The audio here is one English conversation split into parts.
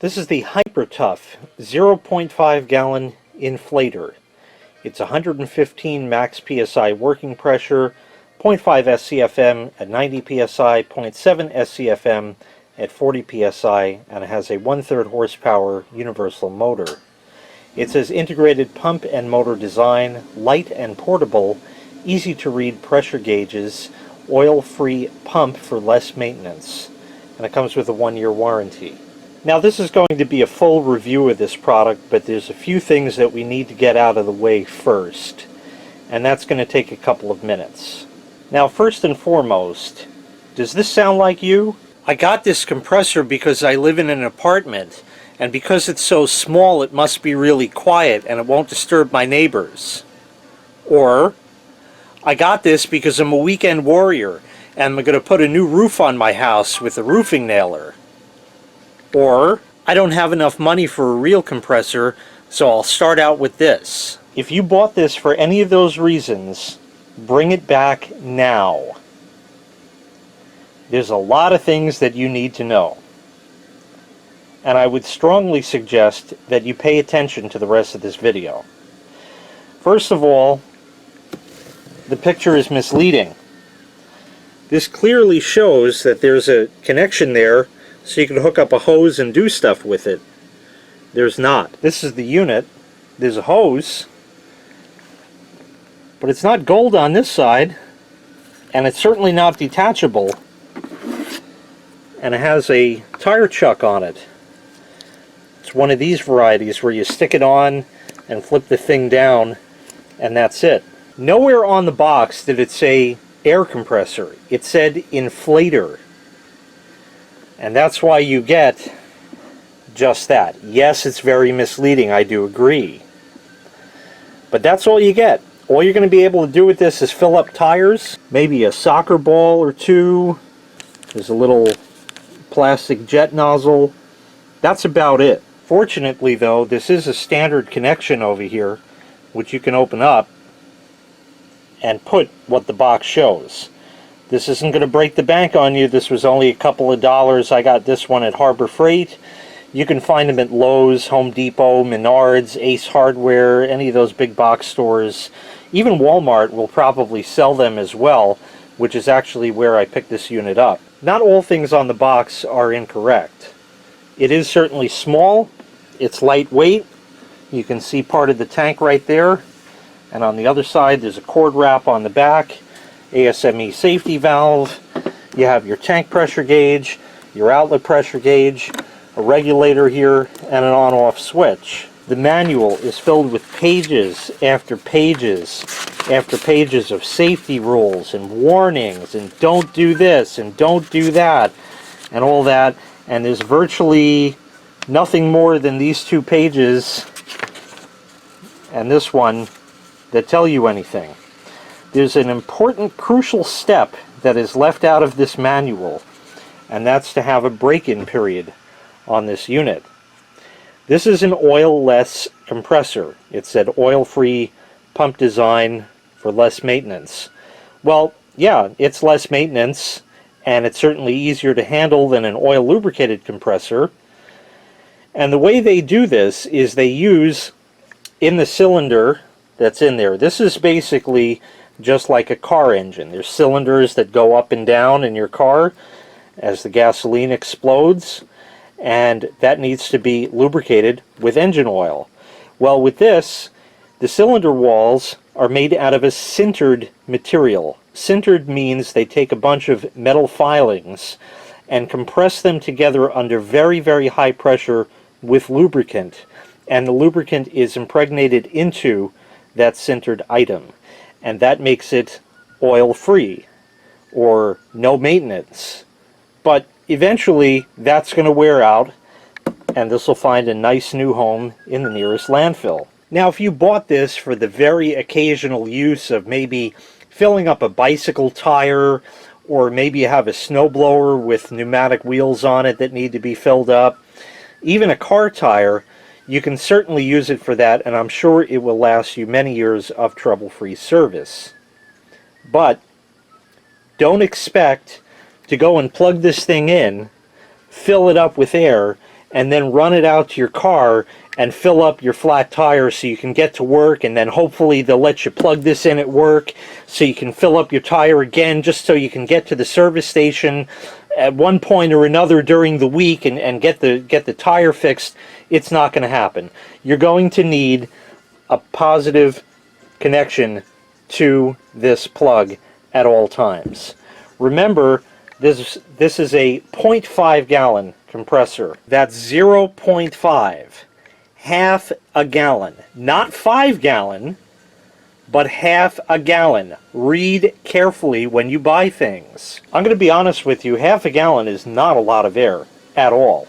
This is the Hyper Tough 0.5 gallon inflator. It's 115 max psi working pressure, 0.5 SCFM at 90 psi, 0.7 SCFM at 40 psi, and it has a 1/3 horsepower universal motor. It says integrated pump and motor design, light and portable, easy to read pressure gauges, oil-free pump for less maintenance. And it comes with a 1-year warranty. Now this is going to be a full review of this product, but there's a few things that we need to get out of the way first. And that's going to take a couple of minutes. Now first and foremost, does this sound like you? I got this compressor because I live in an apartment, and because it's so small it must be really quiet and it won't disturb my neighbors. Or, I got this because I'm a weekend warrior and I'm going to put a new roof on my house with a roofing nailer. Or, I don't have enough money for a real compressor, so I'll start out with this. If you bought this for any of those reasons, bring it back now. There's a lot of things that you need to know. And I would strongly suggest that you pay attention to the rest of this video. First of all, the picture is misleading. This clearly shows that there's a connection there so you can hook up a hose and do stuff with it. There's not. This is the unit. There's a hose, but it's not gold on this side, and it's certainly not detachable, and it has a tire chuck on it. It's one of these varieties where you stick it on and flip the thing down, and that's it. Nowhere on the box did it say air compressor. It said inflator. And that's why you get just that. Yes, it's very misleading, I do agree. But that's all you get. All you're going to be able to do with this is fill up tires, maybe a soccer ball or two. There's a little plastic jet nozzle. That's about it. Fortunately though, this is a standard connection over here, which you can open up and put what the box shows. This isn't going to break the bank on you. This was only a couple of dollars. I got this one at Harbor Freight. You can find them at Lowe's, Home Depot, Menards, Ace Hardware, any of those big box stores. Even Walmart will probably sell them as well, which is actually where I picked this unit up. Not all things on the box are incorrect. It is certainly small. It's lightweight. You can see part of the tank right there. And on the other side, there's a cord wrap on the back. ASME safety valve, you have your tank pressure gauge, your outlet pressure gauge, a regulator here, and an on-off switch. The manual is filled with pages after pages after pages of safety rules and warnings and don't do this and don't do that and all that, and there's virtually nothing more than these 2 pages and this one that tell you anything. There's an important, crucial step that is left out of this manual, and that's to have a break-in period on this unit. This is an oil-less compressor. It said oil-free pump design for less maintenance. Well, yeah, it's less maintenance, and it's certainly easier to handle than an oil-lubricated compressor. And the way they do this is they use, in the cylinder that's in there, this is basically just like a car engine. There's cylinders that go up and down in your car as the gasoline explodes, and that needs to be lubricated with engine oil. Well, with this, the cylinder walls are made out of a sintered material. Sintered means they take a bunch of metal filings and compress them together under very, very high pressure with lubricant, and the lubricant is impregnated into that sintered item. And that makes it oil-free, or no maintenance. But eventually, that's going to wear out, and this will find a nice new home in the nearest landfill. Now, if you bought this for the very occasional use of maybe filling up a bicycle tire, or maybe you have a snowblower with pneumatic wheels on it that need to be filled up, even a car tire, you can certainly use it for that, and I'm sure it will last you many years of trouble-free service. But don't expect to go and plug this thing in, fill it up with air, and then run it out to your car and fill up your flat tire so you can get to work, and then hopefully they'll let you plug this in at work so you can fill up your tire again just so you can get to the service station at one point or another during the week and get the tire fixed. It's not going to happen. You're going to need a positive connection to this plug at all times. Remember, this is a 0.5 gallon compressor. That's 0.5. Half a gallon. Not 5 gallon, but half a gallon. Read carefully when you buy things. I'm going to be honest with you, half a gallon is not a lot of air at all.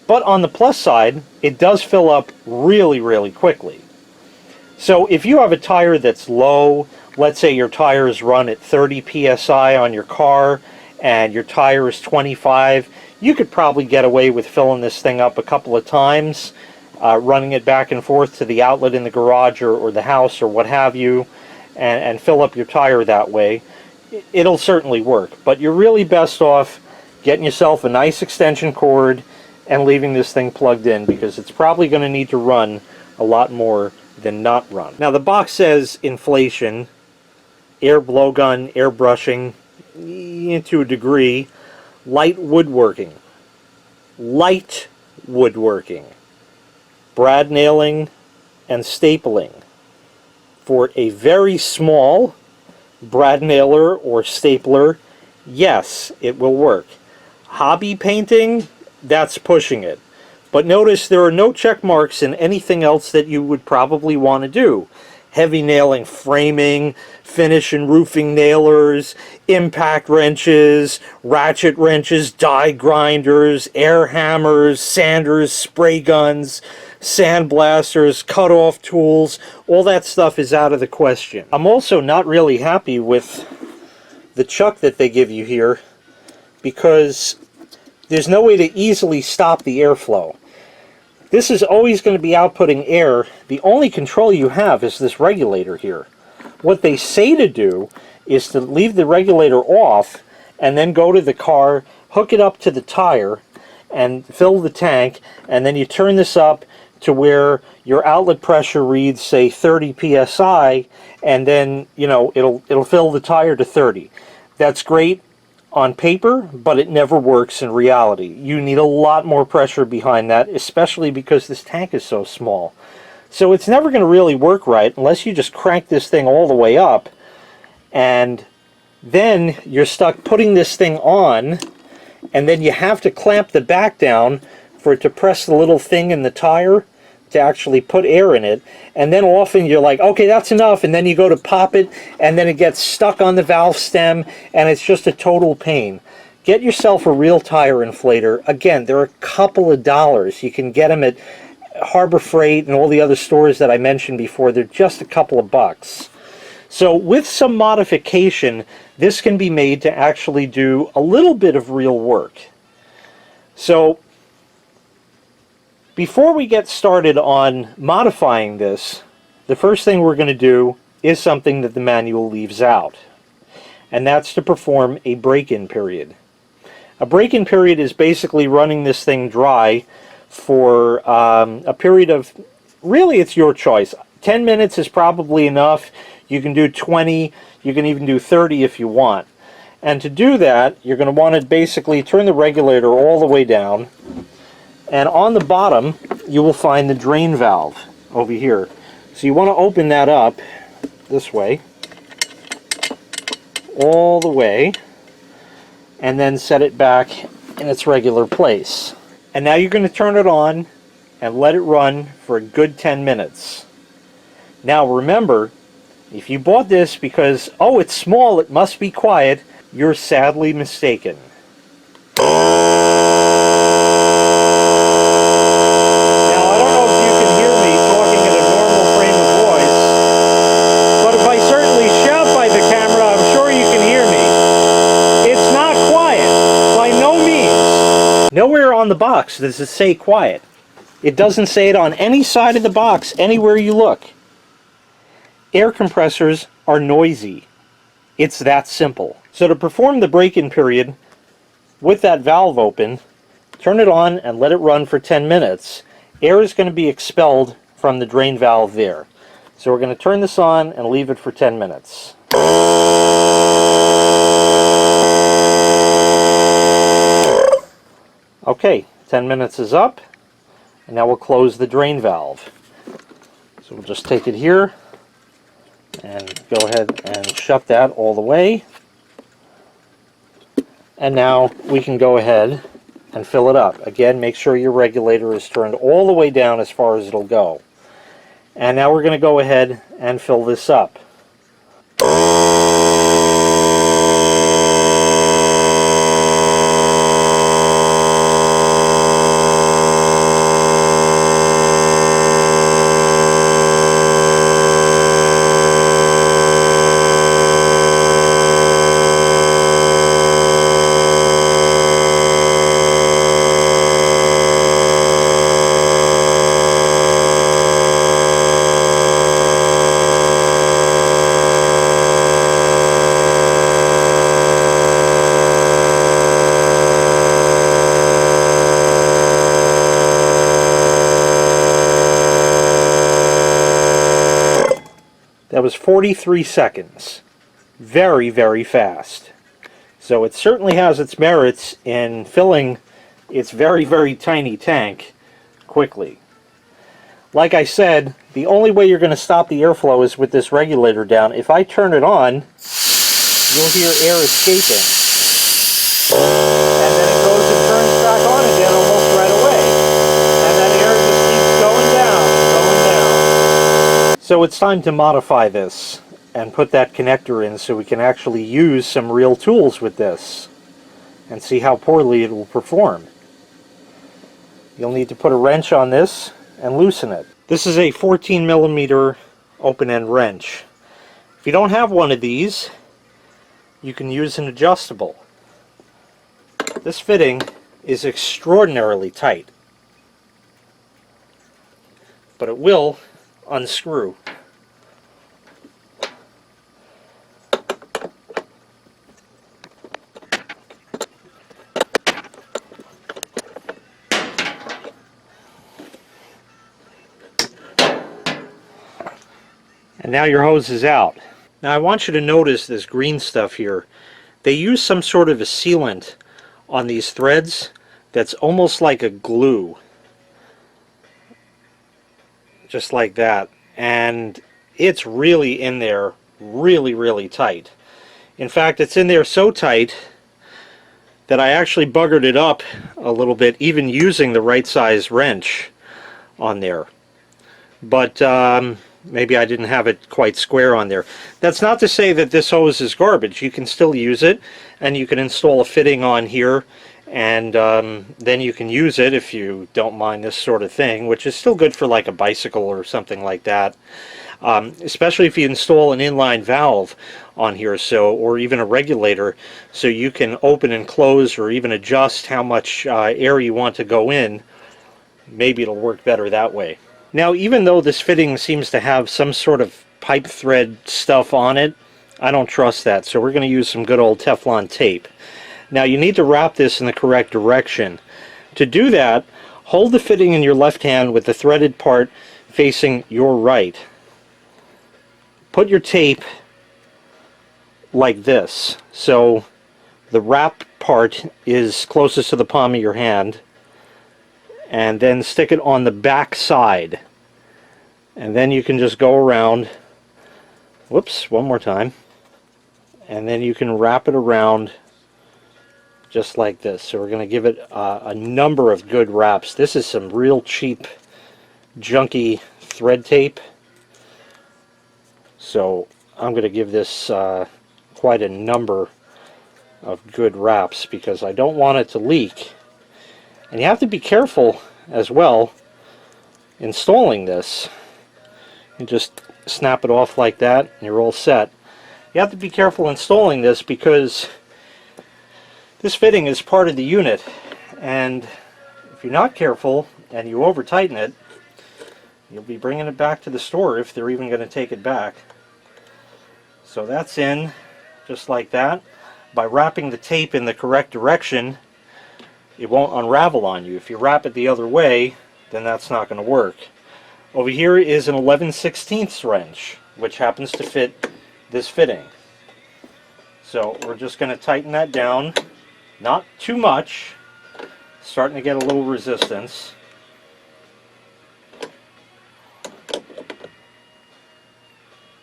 But on the plus side, it does fill up really, really quickly. So if you have a tire that's low, let's say your tires run at 30 psi on your car and your tire is 25, you could probably get away with filling this thing up a couple of times, running it back and forth to the outlet in the garage or the house or what have you, and fill up your tire that way. It'll certainly work, but you're really best off getting yourself a nice extension cord and leaving this thing plugged in, because it's probably going to need to run a lot more than not run. Now the box says inflation, air blowgun, air brushing, to a degree, light woodworking, brad nailing and stapling. For a very small brad nailer or stapler, yes, it will work. Hobby painting, that's pushing it. But notice there are no check marks in anything else that you would probably want to do. Heavy nailing, framing, finish and roofing nailers, impact wrenches, ratchet wrenches, die grinders, air hammers, sanders, spray guns, sandblasters, cut-off tools. All that stuff is out of the question. I'm also not really happy with the chuck that they give you here, because there's no way to easily stop the airflow. This is always going to be outputting air. The only control you have is this regulator here. What they say to do is to leave the regulator off and then go to the car, hook it up to the tire, and fill the tank, and then you turn this up to where your outlet pressure reads, say, 30 psi, and then, you know, it'll fill the tire to 30. That's great on paper, but it never works in reality. You need a lot more pressure behind that, especially because this tank is so small. So it's never going to really work right unless you just crank this thing all the way up, and then you're stuck putting this thing on, and then you have to clamp the back down for it to press the little thing in the tire to actually put air in it, and then often you're like, okay, that's enough, and then you go to pop it, and then it gets stuck on the valve stem, and it's just a total pain. Get yourself a real tire inflator. Again, they're a couple of dollars. You can get them at Harbor Freight and all the other stores that I mentioned before. They're just a couple of bucks. So with some modification, this can be made to actually do a little bit of real work. So before we get started on modifying this, the first thing we're going to do is something that the manual leaves out, and that's to perform a break-in period. A break-in period is basically running this thing dry for a period of, really it's your choice. 10 minutes is probably enough. You can do 20, you can even do 30 if you want. And to do that, you're going to want to basically turn the regulator all the way down, and on the bottom you will find the drain valve over here. So you want to open that up this way, all the way, and then set it back in its regular place. And now you're going to turn it on and let it run for a good 10 minutes. Now remember, if you bought this because, oh, it's small, it must be quiet, you're sadly mistaken. Nowhere on the box does it say quiet. It doesn't say it on any side of the box, anywhere you look. Air compressors are noisy. It's that simple. So to perform the break-in period with that valve open, turn it on and let it run for 10 minutes. Air is going to be expelled from the drain valve there. So we're going to turn this on and leave it for 10 minutes. Okay, 10 minutes is up, and now we'll close the drain valve. So we'll just take it here and go ahead and shut that all the way. And now we can go ahead and fill it up. Again, make sure your regulator is turned all the way down as far as it'll go. And now we're going to go ahead and fill this up. That was 43 seconds. Very, very fast. So it certainly has its merits in filling its very, very tiny tank quickly. Like I said, the only way you're going to stop the airflow is with this regulator down. If I turn it on, you'll hear air escaping. And then it goes and turns back on again almost right away. And that air just keeps going down, going down. So it's time to modify this and put that connector in so we can actually use some real tools with this and see how poorly it will perform. You'll need to put a wrench on this and loosen it. This is a 14mm open-end wrench. If you don't have one of these, you can use an adjustable. This fitting is extraordinarily tight, but it will unscrew. And now your hose is out. Now I want you to notice this green stuff here. They use some sort of a sealant on these threads that's almost like a glue. Just like that. And it's really in there really, really tight. In fact, it's in there so tight that I actually buggered it up a little bit, even using the right size wrench on there. But maybe I didn't have it quite square on there. That's not to say that this hose is garbage. You can still use it, and you can install a fitting on here, and then you can use it if you don't mind this sort of thing, which is still good for like a bicycle or something like that. Especially if you install an inline valve on here, so, or even a regulator, so you can open and close or even adjust how much air you want to go in. Maybe it'll work better that way. Now, even though this fitting seems to have some sort of pipe thread stuff on it, I don't trust that, so we're going to use some good old Teflon tape. Now, you need to wrap this in the correct direction. To do that, hold the fitting in your left hand with the threaded part facing your right. Put your tape like this, so the wrap part is closest to the palm of your hand, and then stick it on the back side, and then you can just go around, whoops, one more time, and then you can wrap it around just like this. So we're going to give it a number of good wraps. This is some real cheap junky thread tape, so I'm going to give this quite a number of good wraps because I don't want it to leak. And you have to be careful as well installing this. You just snap it off like that and you're all set. You have to be careful installing this because this fitting is part of the unit, and if you're not careful and you over tighten it, you'll be bringing it back to the store if they're even going to take it back. So that's in just like that. By wrapping the tape in the correct direction, it won't unravel on you. If you wrap it the other way, then that's not going to work. Over here is an 11/16 wrench, which happens to fit this fitting. So we're just going to tighten that down, not too much, starting to get a little resistance.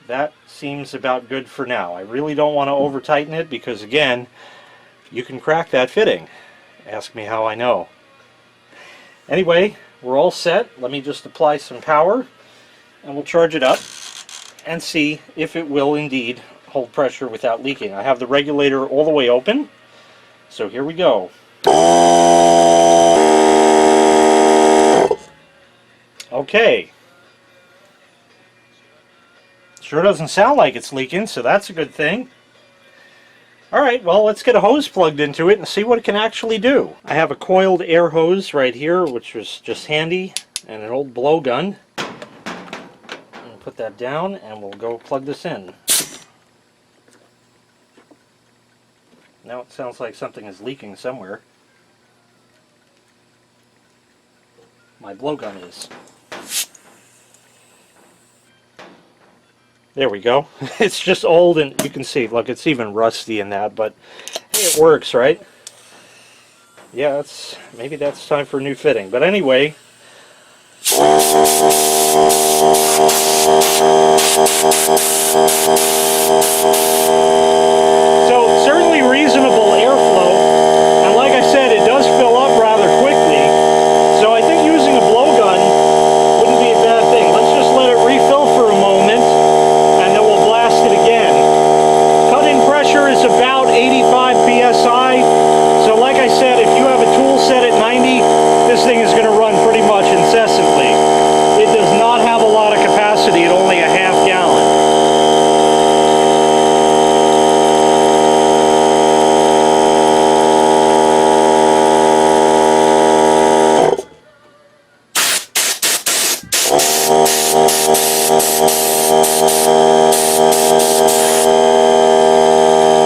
That seems about good for now. I really don't want to over tighten it because, again, you can crack that fitting. Ask me how I know. Anyway, we're all set. Let me just apply some power and we'll charge it up and see if it will indeed hold pressure without leaking. I have the regulator all the way open, so here we go. Okay. Sure doesn't sound like it's leaking, so that's a good thing. Alright, well, let's get a hose plugged into it and see what it can actually do. I have a coiled air hose right here, which was just handy, and an old blowgun. I'll put that down and we'll go plug this in. Now it sounds like something is leaking somewhere. My blowgun is. There we go. It's just old and you can see, look, it's even rusty in that, but hey, it works, right? Yeah, maybe that's time for a new fitting. But anyway, so certainly reasonable airflow, and like I said, it does fill up rather quickly, so I think using a blowgun wouldn't be a bad thing. Let's just let it refill for a moment, and then we'll blast it again. Cut-in pressure is about 85 psi, so like I said, if you have a tool set at 90, this thing is going to run pretty much incessantly. It does not have a lot of capacity at only a half gallon.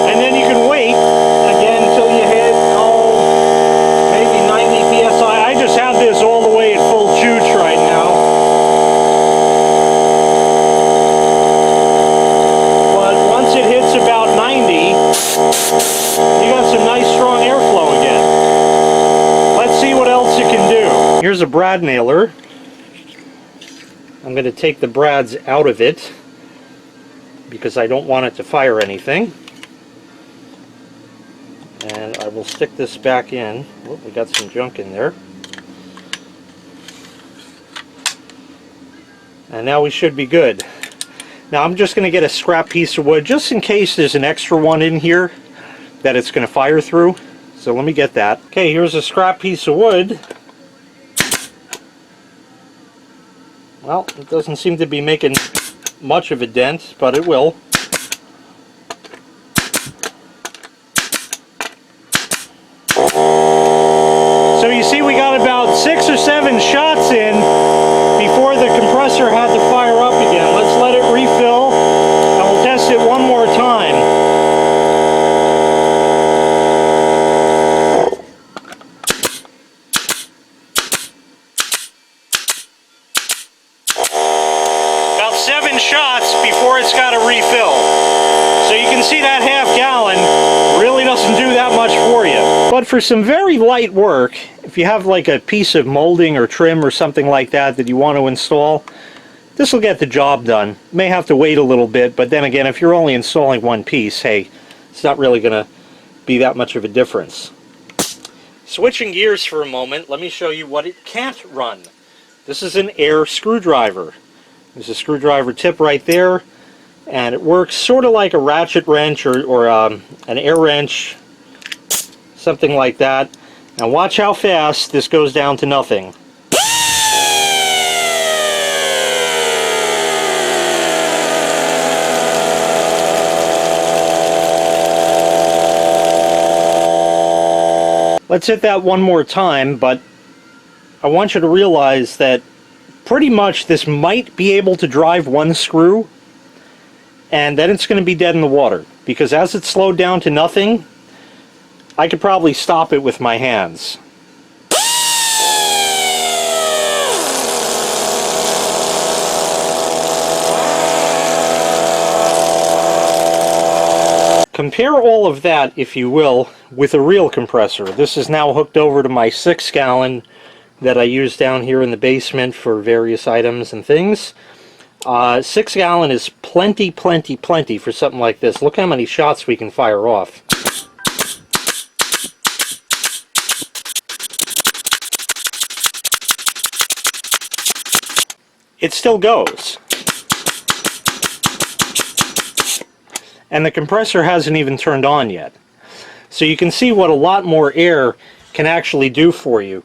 And then you can wait again until you hit, maybe 90 psi. I just have this all the way at full chooch right now. But once it hits about 90, you got some nice strong airflow again. Let's see what else it can do. Here's a brad nailer. I'm going to take the brads out of it because I don't want it to fire anything. And I will stick this back in. Oh, we got some junk in there. And now we should be good. Now I'm just going to get a scrap piece of wood just in case there's an extra one in here that it's going to fire through. So let me get that. Okay, here's a scrap piece of wood. Well, it doesn't seem to be making much of a dent, but it will. So you see we got about 6 or 7 shots in before the compressor had to fire up again. Let's let it refill and we'll test it one more time. About 7 shots before it's got to refill. So you can see that half gallon really doesn't do that much for you. But for some very light work, if you have like a piece of molding or trim or something like that you want to install, this will get the job done. May have to wait a little bit, but then again, if you're only installing one piece, hey, it's not really going to be that much of a difference. Switching gears for a moment, let me show you what it can't run. This is an air screwdriver. There's a screwdriver tip right there, and it works sort of like a ratchet wrench or an air wrench, something like that. And watch how fast this goes down to nothing. Let's hit that one more time, but I want you to realize that pretty much this might be able to drive one screw, and then it's going to be dead in the water, because as it's slowed down to nothing, I could probably stop it with my hands. compare all of that, if you will, with a real compressor. This is now hooked over to my 6-gallon that I use down here in the basement for various items and things. 6-gallon is plenty for something like this. Look how many shots we can fire off. It still goes. And the compressor hasn't even turned on yet. So you can see what a lot more air can actually do for you.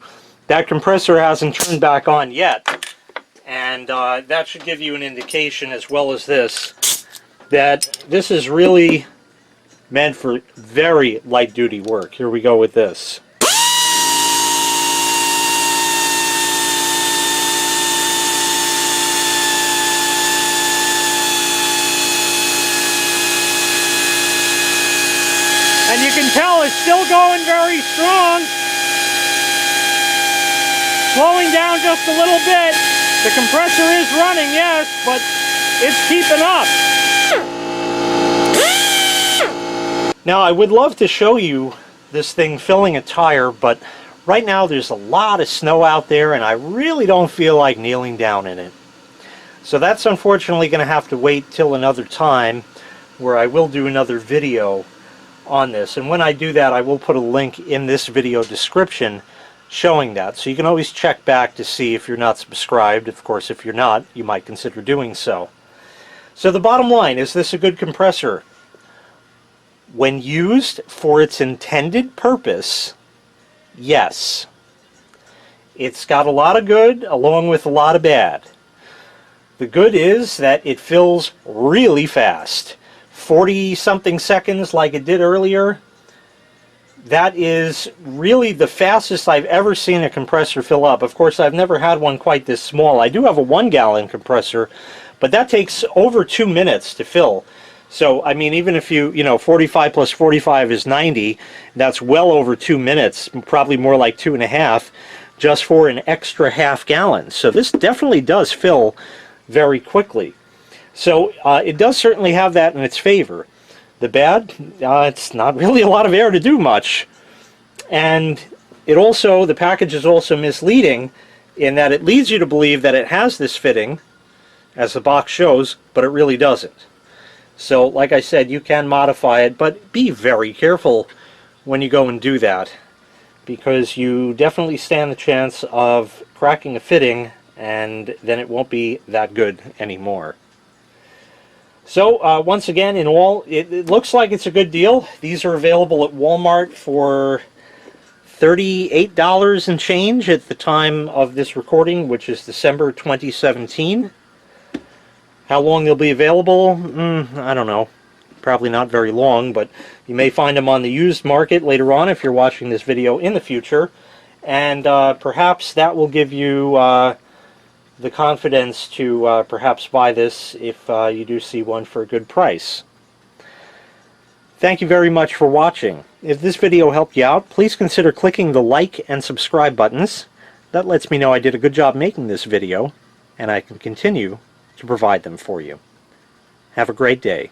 That compressor hasn't turned back on yet, and that should give you an indication, as well as this, that this is really meant for very light duty work. Here we go with this. And you can tell it's still going very strong. Slowing down just a little bit. The compressor is running, yes, but it's keeping up. Now, I would love to show you this thing filling a tire, but right now there's a lot of snow out there and I really don't feel like kneeling down in it. So that's unfortunately going to have to wait till another time, where I will do another video on this. And when I do that, I will put a link in this video description showing that. So you can always check back to see if you're not subscribed. Of course, if you're not, you might consider doing so. So the bottom line, is this a good compressor? When used for its intended purpose, yes. It's got a lot of good along with a lot of bad. The good is that it fills really fast. 40-something seconds like it did earlier. That is really the fastest I've ever seen a compressor fill up. Of course, I've never had one quite this small. I do have a 1-gallon compressor, but that takes over 2 minutes to fill. So, I mean, even if you know, 45 plus 45 is 90, that's well over 2 minutes, probably more like 2.5, just for an extra half-gallon. So this definitely does fill very quickly. So it does certainly have that in its favor. The bad, it's not really a lot of air to do much. And it also, the package is also misleading in that it leads you to believe that it has this fitting, as the box shows, but it really doesn't. So, like I said, you can modify it, but be very careful when you go and do that, because you definitely stand the chance of cracking a fitting, and then it won't be that good anymore. So, once again, in all, it looks like it's a good deal. These are available at Walmart for $38 and change at the time of this recording, which is December 2017. How long they'll be available? I don't know. Probably not very long, but you may find them on the used market later on if you're watching this video in the future. And perhaps that will give you the confidence to perhaps buy this if you do see one for a good price. Thank you very much for watching. If this video helped you out, please consider clicking the like and subscribe buttons. That lets me know I did a good job making this video, and I can continue to provide them for you. Have a great day.